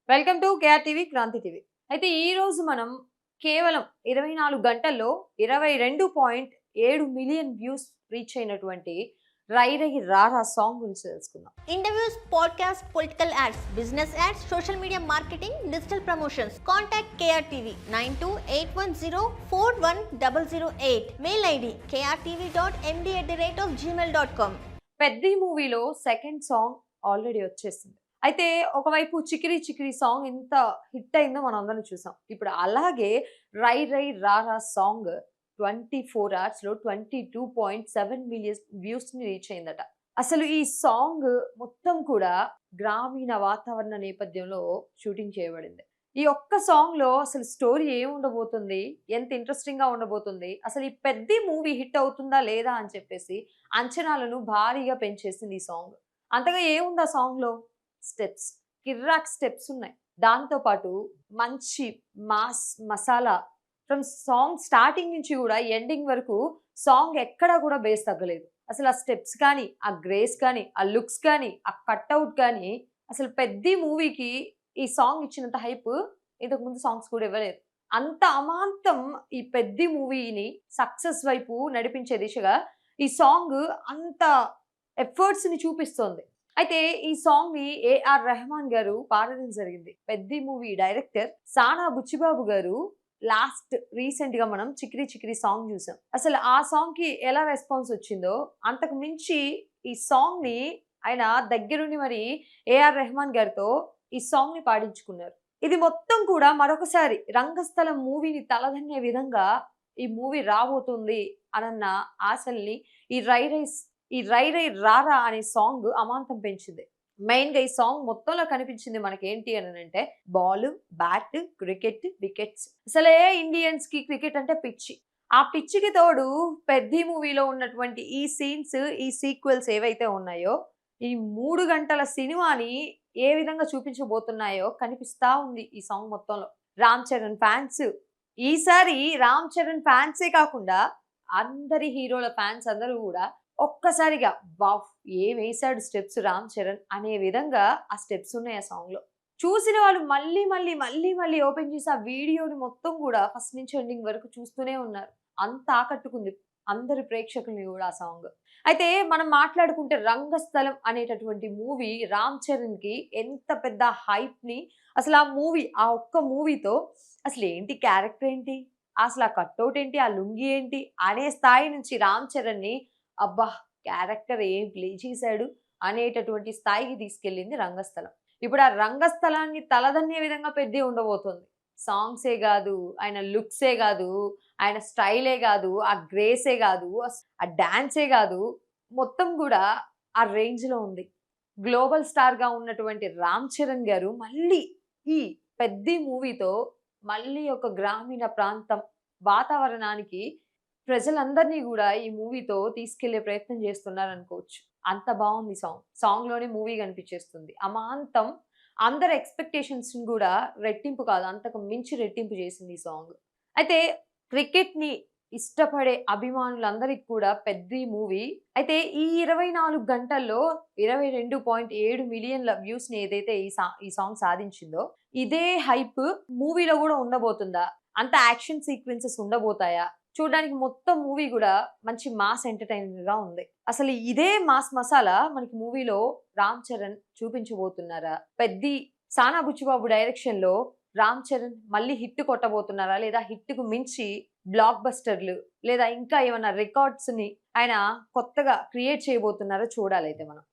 Welcome to KR TV Kranti TV. అయితే ఈ రోజు మనం కేవలం 24 గంటల్లో 22.7 మిలియన్ వ్యూస్ రీచ్ అయినటువంటి 'రై రై రారా' సాంగ్ గురించి తెలుసుకుందాం. Interviews, podcasts, political ads, business ads, social media marketing, digital promotions. Contact KRTV 9281041008. Mail ID krtv.md@gmail.com. Peddi మూవీలో సెకండ్ సాంగ్ ఆల్రెడీ వచ్చేసింది. అయితే ఒకవైపు 'చికిరి చికిరి' సాంగ్ ఎంత హిట్ అయిందో మనం అందరం చూసాం. ఇప్పుడు అలాగే 'రై రై రారా' సాంగ్ 24 అవర్స్‌లో 22.7 మిలియన్ వ్యూస్‌ని రీచ్ అయిందట. అసలు ఈ సాంగ్ మొత్తం కూడా గ్రామీణ వాతావరణ నేపథ్యంలో షూటింగ్ చేయబడింది. ఈ ఒక్క సాంగ్‌లో అసలు స్టోరీ ఏముండబోతుంది? ఎంత ఇంట్రెస్టింగ్‌గా ఉండబోతుంది? అసలు ఈ 'పెద్ది' మూవీ హిట్ అవుతుందా లేదా అని చెప్పేసి అంచనాలను భారీగా పెంచేసింది ఈ సాంగ్. అంతగా ఏముంది ఆ సాంగ్‌లో? స్టెప్స్, కిర్రాక్ స్టెప్స్ ఉన్నాయి. దాంతో పాటు మంచి mass masala from song starting నుంచి కూడా ఎండింగ్ వరకు సాంగ్ ఎక్కడా కూడా బేస్ తగ్గలేదు. అసలు ఆ స్టెప్స్ కానీ, ఆ గ్రేస్ కానీ, ఆ లుక్స్ కానీ, ఆ కట్అవుట్ కానీ అసలు 'పెద్ది' మూవీకి ఈ సాంగ్ ఇచ్చినంత హైప్ ఇంతకు ముందు సాంగ్స్ కూడా ఇవ్వలేదు. అంత అమాంతం ఈ 'పెద్ది' మూవీని సక్సెస్ వైపు నడిపించే దిశగా ఈ సాంగ్ అంత ఎఫర్ట్స్‌ని చూపిస్తోంది. అయితే ఈ సాంగ్ ని ఏఆర్ రెహమాన్ గారు పాడడం జరిగింది. 'పెద్ది' మూవీ డైరెక్టర్ సానా బుచ్చిబాబు గారు రీసెంట్ గా మనం 'చికిరి చికిరి' సాంగ్ చూసాం. అసలు ఆ సాంగ్ కి ఎలా రెస్పాన్స్ వచ్చిందో అంతకు మించి ఈ సాంగ్ ని ఆయన దగ్గరుండి మరి ఏఆర్ రెహమాన్ గారితో ఈ సాంగ్ ని పాడించుకున్నారు. ఇది మొత్తం కూడా మరొకసారి రంగస్థలం మూవీని తలదన్నే విధంగా ఈ మూవీ రాబోతుంది అనన్న ఆశల్ని ఈ రై రై రారా అనే సాంగ్ అమాంతం పెంచింది. మెయిన్ గా ఈ సాంగ్ మొత్తంలో కనిపించింది మనకి ఏంటి అని అంటే బాల్, బ్యాట్, క్రికెట్, వికెట్స్. అసలే ఇండియన్స్ కి క్రికెట్ అంటే పిచ్చి. ఆ పిచ్చికి తోడు 'పెద్ది' మూవీలో ఉన్నటువంటి ఈ సీన్స్, ఈ సీక్వెల్స్ ఏవైతే ఉన్నాయో ఈ 3 గంటల సినిమాని ఏ విధంగా చూపించబోతున్నాయో కనిపిస్తా ఉంది ఈ సాంగ్ మొత్తంలో. రామ్ చరణ్ ఫ్యాన్స్ ఈసారి రామ్ చరణ్ ఫ్యాన్సే కాకుండా అందరి హీరోల ఫ్యాన్స్ అందరూ కూడా ఒక్కసారిగా వావ్! ఏమేసాడు స్టెప్స్ రామ్ చరణ్ అనే విధంగా ఆ స్టెప్స్ ఉన్నాయి ఆ సాంగ్‌లో. చూసిన వాళ్ళు మళ్ళీ ఓపెన్ చేసి ఆ వీడియోని మొత్తం కూడా ఫస్ట్ నుంచి ఎండింగ్ వరకు చూస్తూనే ఉన్నారు. అంత ఆకట్టుకుంది అందరి ప్రేక్షకుల్ని కూడా ఆ సాంగ్. అయితే మనం మాట్లాడుకుంటే 'రంగస్థలం' అనేటటువంటి మూవీ రామ్ చరణ్‌కి ఎంత పెద్ద హైప్‌ని అసలు ఆ ఒక్క మూవీతో అసలు ఏంటి క్యారెక్టర్ ఏంటి? అసలు ఆ కట్అవుట్ ఏంటి? ఆ లుంగీ ఏంటి? అనే స్థాయి నుంచి రామ్ చరణ్‌ని అబ్బా! క్యారెక్టర్ ఏం ప్లే చేశాడు అనేటటువంటి స్థాయికి తీసుకెళ్ళింది 'రంగస్థలం'. ఇప్పుడు ఆ 'రంగస్థలాన్ని' తలదన్నే విధంగా 'పెద్ది' ఉండబోతుంది. సాంగ్సే గాదు, ఆయన లుక్సే గాదు, ఆయన స్టైలే గాదు, ఆ గ్రేసే గాదు, ఆ డాన్సే గాదు, మొత్తం గూడా ఆ రేంజ్‌లో ఉంది. గ్లోబల్ స్టార్‌గా ఉన్నటువంటి 'రామ్ చరణ్' గారు మళ్ళీ ఈ 'పెద్ది' మూవీతో మళ్ళీ ఒక గ్రామీణ ప్రాంతం వాతావరణానికి ప్రజలందరినీ గూడా ఈ మూవీతో తీసుకెళ్లే ప్రయత్నం చేస్తున్నారనుకోవచ్చు. అంత బావుంది సాంగ్. సాంగ్‌లోనే మూవీ కనిపించేస్తుంది. అమాంతం అందరి ఎక్స్‌పెక్టేషన్స్‌ని గూడా రెట్టింపు కాదు, అంతకు మించి రెట్టింపు చేసింది ఈ సాంగ్. అయితే క్రికెట్‌ని ఇష్టపడే అభిమానులందరికి కూడా 'పెద్ది' మూవీ అయితే ఈ 24 గంటల్లో 22.7 మిలియన్ల వ్యూస్‌ని ఏదైతే ఈ సాంగ్ సాధించిందో, ఇదే హైప్ మూవీలో గూడా ఉండబోతుందా? అంత యాక్షన్ సీక్వెన్సెస్ ఉండబోతాయా? చూడడానికి మొత్తం మూవీ గూడా మంచి మాస్ ఎంటర్‌టైనర్‌గా ఉంది. అసలు ఇదే మాస్ మసాలా మనకి మూవీలో రామ్ చరణ్ చూపించబోతున్నారా? 'పెద్ది' సానా బుచ్చిబాబు డైరెక్షన్‌లో రామ్ చరణ్ మళ్ళీ హిట్ కొట్టబోతున్నారా? లేదా హిట్‌కు మించి బ్లాక్ బస్టర్‌లు లేదా ఇంకా ఏమన్నా రికార్డ్స్‌ని ఆయన కొత్తగా క్రియేట్ చేయబోతున్నారో చూడాలైతే మనం.